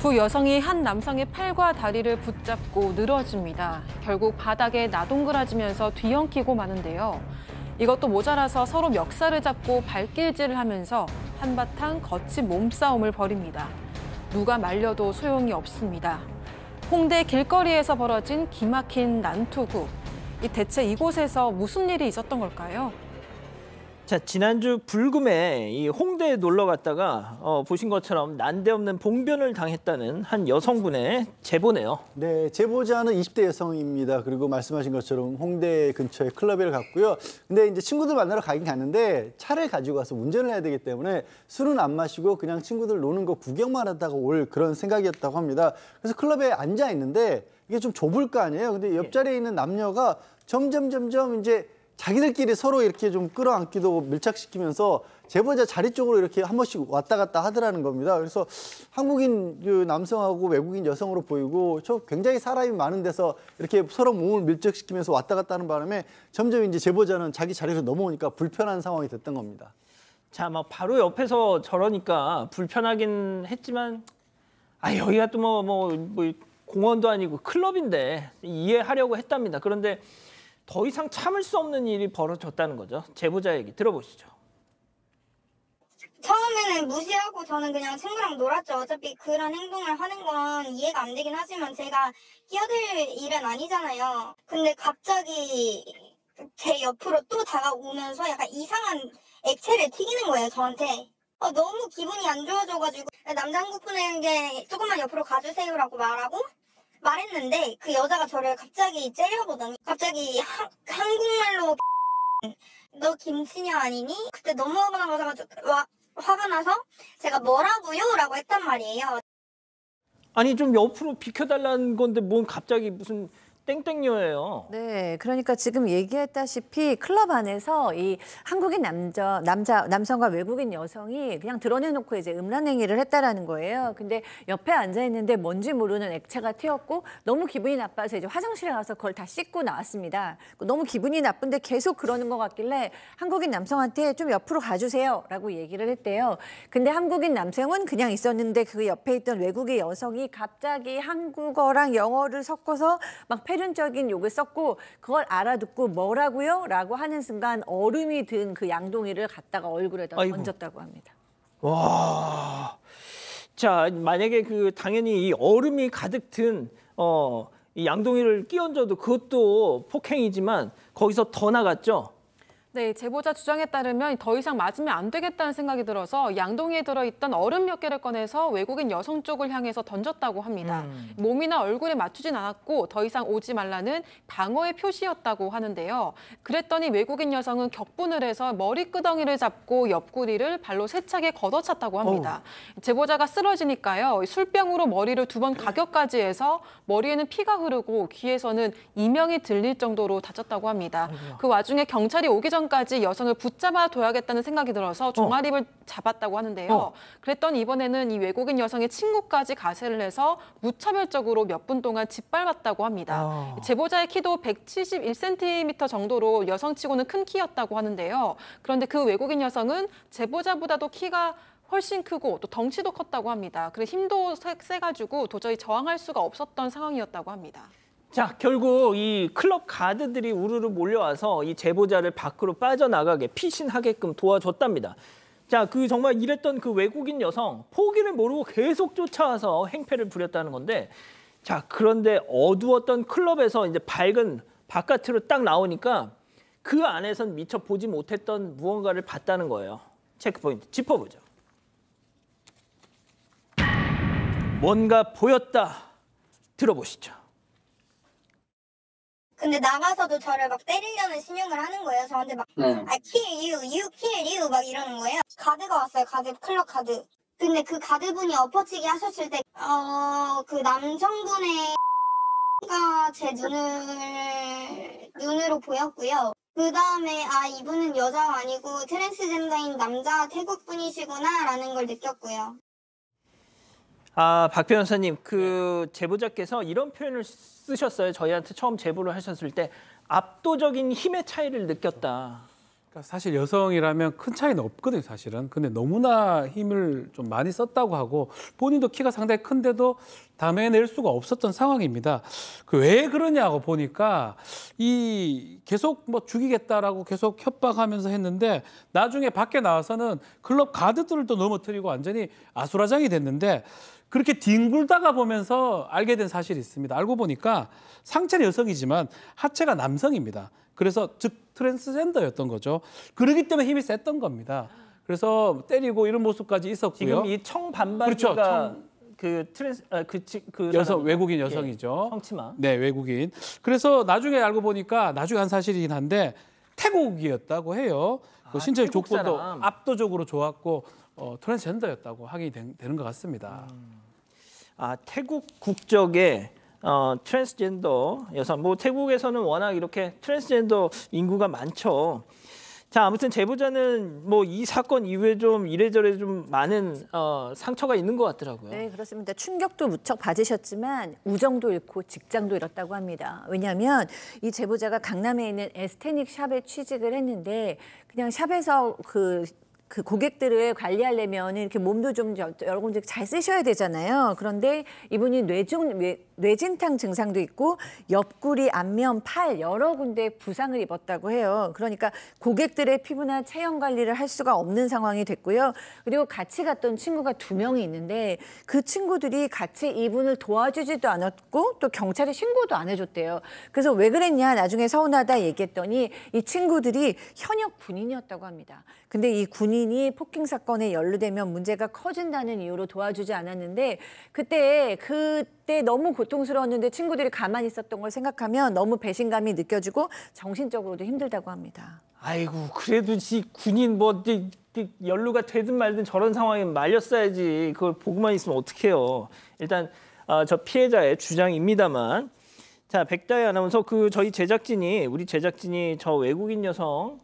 두 여성이 한 남성의 팔과 다리를 붙잡고 늘어집니다. 결국 바닥에 나동그라지면서 뒤엉키고 마는데요. 이것도 모자라서 서로 멱살을 잡고 발길질을 하면서 한바탕 거친 몸싸움을 벌입니다. 누가 말려도 소용이 없습니다. 홍대 길거리에서 벌어진 기막힌 난투극. 대체 이곳에서 무슨 일이 있었던 걸까요? 자, 지난주 불금에 이 홍대에 놀러 갔다가 보신 것처럼 난데없는 봉변을 당했다는 한 여성분의 제보네요. 네, 제보자는 20대 여성입니다. 그리고 말씀하신 것처럼 홍대 근처에 클럽에 갔고요. 근데 이제 친구들 만나러 가긴 갔는데 차를 가지고 가서 운전을 해야 되기 때문에 술은 안 마시고 그냥 친구들 노는 거 구경만 하다가 올 그런 생각이었다고 합니다. 그래서 클럽에 앉아 있는데 이게 좀 좁을 거 아니에요. 근데 옆자리에 있는 남녀가 점점 이제 자기들끼리 서로 이렇게 좀 끌어안기도 밀착시키면서 제보자 자리 쪽으로 이렇게 한 번씩 왔다 갔다 하더라는 겁니다. 그래서 한국인 그 남성하고 외국인 여성으로 보이고 저 굉장히 사람이 많은 데서 이렇게 서로 몸을 밀착시키면서 왔다 갔다 하는 바람에 점점 이제 제보자는 자기 자리에서 넘어오니까 불편한 상황이 됐던 겁니다. 자, 막 바로 옆에서 저러니까 불편하긴 했지만 여기가 또 뭐 공원도 아니고 클럽인데 이해하려고 했답니다. 그런데 더 이상 참을 수 없는 일이 벌어졌다는 거죠. 제보자 얘기 들어보시죠. 처음에는 무시하고 저는 그냥 친구랑 놀았죠. 어차피 그런 행동을 하는 건 이해가 안 되긴 하지만 제가 끼어들 일은 아니잖아요. 근데 갑자기 제 옆으로 또 다가오면서 약간 이상한 액체를 튀기는 거예요, 저한테. 너무 기분이 안 좋아져가지고 남자 한국 분에게 조금만 옆으로 가주세요라고 말했는데 그 여자가 저를 갑자기 째려보더니 갑자기 한국말로 너 김치녀 아니니? 그때 너무 화가 나서 제가 뭐라고요? 라고 했단 말이에요. 아니 좀 옆으로 비켜달라는 건데 뭔 갑자기 무슨 땡땡녀예요. 네, 그러니까 지금 얘기했다시피 클럽 안에서 이 한국인 남성과 외국인 여성이 그냥 드러내놓고 이제 음란 행위를 했다라는 거예요. 근데 옆에 앉아 있는데 뭔지 모르는 액체가 튀었고 너무 기분이 나빠서 이제 화장실에 가서 그걸 다 씻고 나왔습니다. 너무 기분이 나쁜데 계속 그러는 것 같길래 한국인 남성한테 좀 옆으로 가주세요라고 얘기를 했대요. 근데 한국인 남성은 그냥 있었는데 그 옆에 있던 외국인 여성이 갑자기 한국어랑 영어를 섞어서 막 패륜적인 욕을 썼고 그걸 알아듣고 뭐라고요? 라고 하는 순간 얼음이 든 그 양동이를 갖다가 얼굴에다 던졌다고 합니다. 와, 자 만약에 당연히 이 얼음이 가득 든 이 양동이를 끼얹어도 그것도 폭행이지만 거기서 더 나갔죠. 네, 제보자 주장에 따르면 더 이상 맞으면 안 되겠다는 생각이 들어서 양동이에 들어있던 얼음 몇 개를 꺼내서 외국인 여성 쪽을 향해서 던졌다고 합니다. 몸이나 얼굴에 맞추진 않았고 더 이상 오지 말라는 방어의 표시였다고 하는데요. 그랬더니 외국인 여성은 격분을 해서 머리끄덩이를 잡고 옆구리를 발로 세차게 걷어찼다고 합니다. 제보자가 쓰러지니까요. 술병으로 머리를 2번 가격까지 해서 머리에는 피가 흐르고 귀에서는 이명이 들릴 정도로 다쳤다고 합니다. 그 와중에 경찰이 오기 전까지 여성을 붙잡아 둬야겠다는 생각이 들어서 종아리를 잡았다고 하는데요. 그랬더니 이번에는 이 외국인 여성의 친구까지 가세를 해서 무차별적으로 몇 분 동안 짓밟았다고 합니다. 제보자의 키도 171cm 정도로 여성치고는 큰 키였다고 하는데요. 그런데 그 외국인 여성은 제보자보다도 키가 훨씬 크고 또 덩치도 컸다고 합니다. 그래서 힘도 세가지고 도저히 저항할 수가 없었던 상황이었다고 합니다. 자, 결국 이 클럽 가드들이 우르르 몰려와서 이 제보자를 밖으로 빠져나가게 피신하게끔 도와줬답니다. 자, 정말 이랬던 그 외국인 여성 포기를 모르고 계속 쫓아와서 행패를 부렸다는 건데, 자, 그런데 어두웠던 클럽에서 이제 밝은 바깥으로 딱 나오니까 그 안에선 미처 보지 못했던 무언가를 봤다는 거예요. 체크포인트 짚어보죠. 뭔가 보였다. 들어보시죠. 근데 나가서도 저를 막 때리려는 신용을 하는 거예요. 저한테 막 I kill you, you kill you 막 이러는 거예요. 가드가 왔어요. 클럽 가드. 근데 그 가드분이 엎어치기 하셨을 때 그 남성분의 가 제 눈으로 보였고요. 그 다음에 이분은 여자가 아니고 트랜스젠더인 남자 태국 분이시구나 라는 걸 느꼈고요. 박 변호사님, 제보자께서 이런 표현을 쓰셨어요. 저희한테 처음 제보를 하셨을 때 압도적인 힘의 차이를 느꼈다. 그러니까 사실 여성이라면 큰 차이는 없거든요, 사실은. 근데 너무나 힘을 좀 많이 썼다고 하고 본인도 키가 상당히 큰데도 담아낼 수가 없었던 상황입니다. 왜 그러냐고 보니까 이 계속 뭐 죽이겠다라고 계속 협박하면서 했는데 나중에 밖에 나와서는 클럽 가드들도 넘어뜨리고 완전히 아수라장이 됐는데 그렇게 뒹굴다가 보면서 알게 된 사실이 있습니다. 알고 보니까 상체는 여성이지만 하체가 남성입니다. 그래서 즉 트랜스젠더였던 거죠. 그러기 때문에 힘이 셌던 겁니다. 그래서 때리고 이런 모습까지 있었고요. 지금 이 청반바지가 그렇죠. 그 트랜스 그 여성 외국인 여성이죠. 성치마. 네, 외국인. 그래서 나중에 알고 보니까 나중에 한 사실이긴 한데 태국이었다고 해요. 그 신체 태국 조건도 사람. 압도적으로 좋았고 트랜스젠더였다고 하게 되는 것 같습니다. 태국 국적의 트랜스젠더 여성. 뭐 태국에서는 워낙 이렇게 트랜스젠더 인구가 많죠. 자, 아무튼 제보자는 뭐 이 사건 이후에 좀 이래저래 좀 많은 상처가 있는 것 같더라고요. 네, 그렇습니다. 충격도 무척 받으셨지만 우정도 잃고 직장도 잃었다고 합니다. 왜냐하면 이 제보자가 강남에 있는 에스테닉 샵에 취직을 했는데 그냥 샵에서 그 고객들을 관리하려면 이렇게 몸도 좀 여러 군데 잘 쓰셔야 되잖아요. 그런데 이분이 뇌진탕 증상도 있고 옆구리, 안면, 팔 여러 군데 부상을 입었다고 해요. 그러니까 고객들의 피부나 체형 관리를 할 수가 없는 상황이 됐고요. 그리고 같이 갔던 친구가 2명이 있는데 그 친구들이 같이 이분을 도와주지도 않았고 또 경찰에 신고도 안 해줬대요. 그래서 왜 그랬냐 나중에 서운하다 얘기했더니 이 친구들이 현역 군인이었다고 합니다. 근데 이 군인이 폭행 사건에 연루되면 문제가 커진다는 이유로 도와주지 않았는데 그때 너무 고통스러웠는데 친구들이 가만히 있었던 걸 생각하면 너무 배신감이 느껴지고 정신적으로도 힘들다고 합니다. 아이고 그래도 군인 뭐 연루가 되든 말든 저런 상황에 말렸어야지. 그걸 보고만 있으면 어떡해요. 일단 저 피해자의 주장입니다만 자 백다희 아나운서 우리 제작진이 저 외국인 여성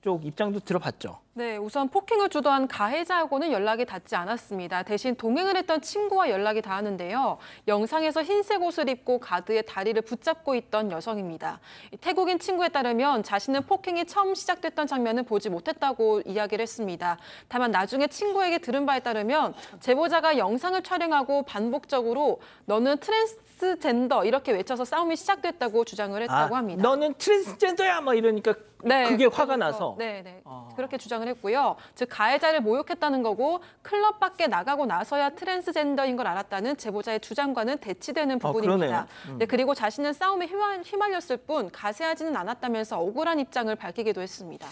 쪽 입장도 들어봤죠. 네, 우선 폭행을 주도한 가해자하고는 연락이 닿지 않았습니다. 대신 동행을 했던 친구와 연락이 닿았는데요. 영상에서 흰색 옷을 입고 가드의 다리를 붙잡고 있던 여성입니다. 태국인 친구에 따르면 자신은 폭행이 처음 시작됐던 장면은 보지 못했다고 이야기를 했습니다. 다만 나중에 친구에게 들은 바에 따르면 제보자가 영상을 촬영하고 반복적으로 너는 트랜스젠더 이렇게 외쳐서 싸움이 시작됐다고 주장을 했다고 합니다. 너는 트랜스젠더야 막 이러니까 네, 그게 화가 나서. 네. 그렇게 주장을 했고요. 즉 가해자를 모욕했다는 거고 클럽 밖에 나가고 나서야 트랜스젠더인 걸 알았다는 제보자의 주장과는 대치되는 부분입니다. 네, 그리고 자신은 싸움에 휘말렸을 뿐 가세하지는 않았다면서 억울한 입장을 밝히기도 했습니다.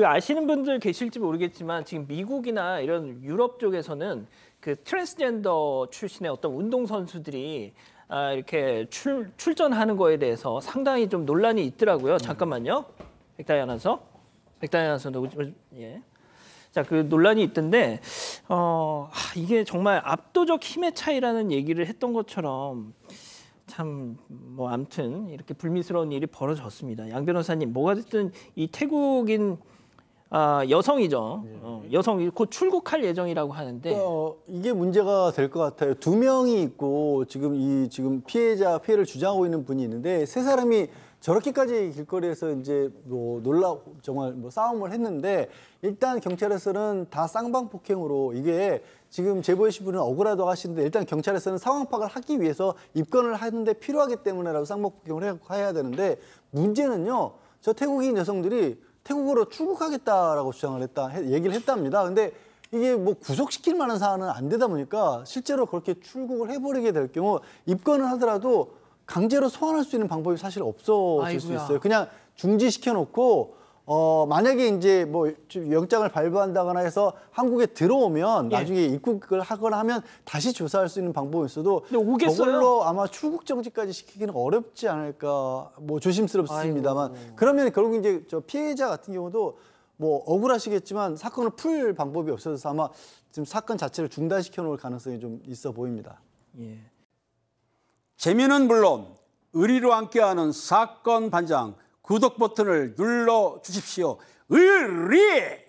아시는 분들 계실지 모르겠지만 지금 미국이나 이런 유럽 쪽에서는 그 트랜스젠더 출신의 어떤 운동선수들이 이렇게 출전하는 거에 대해서 상당히 좀 논란이 있더라고요. 잠깐만요. 백다희 아나운서. 예. 자, 그 논란이 있던데 이게 정말 압도적 힘의 차이라는 얘기를 했던 것처럼 참 뭐 아무튼 이렇게 불미스러운 일이 벌어졌습니다. 양 변호사님, 뭐가 됐든 이 태국인 여성이죠. 여성이 곧 출국할 예정이라고 하는데 이게 문제가 될 것 같아요. 2명이 있고 지금 피해를 주장하고 있는 분이 있는데 세 사람이 저렇게까지 길거리에서 이제 정말 싸움을 했는데 일단 경찰에서는 다 쌍방폭행으로 이게 지금 제보해 주신 분은 억울하다고 하시는데 일단 경찰에서는 상황 파악을 하기 위해서 입건을 하는데 필요하기 때문에라도 쌍방폭행을 해야 되는데 문제는요. 저 태국인 여성들이 태국으로 출국하겠다라고 얘기를 했답니다. 근데 이게 뭐 구속시킬 만한 사안은 안 되다 보니까 실제로 그렇게 출국을 해버리게 될 경우 입건을 하더라도 강제로 소환할 수 있는 방법이 사실 없어질 수 있어요. 그냥 중지시켜 놓고 만약에 이제 뭐 영장을 발부한다거나 해서 한국에 들어오면 나중에 입국을 하거나 하면 다시 조사할 수 있는 방법이 있어도 저걸로 아마 출국 정지까지 시키기는 어렵지 않을까. 뭐 조심스럽습니다만 그러면 결국 이제 저 피해자 같은 경우도 뭐 억울하시겠지만 사건을 풀 방법이 없어서 아마 지금 사건 자체를 중단시켜 놓을 가능성이 좀 있어 보입니다. 예. 재미는 물론 의리로 함께하는 사건 반장 구독 버튼을 눌러 주십시오. 의리!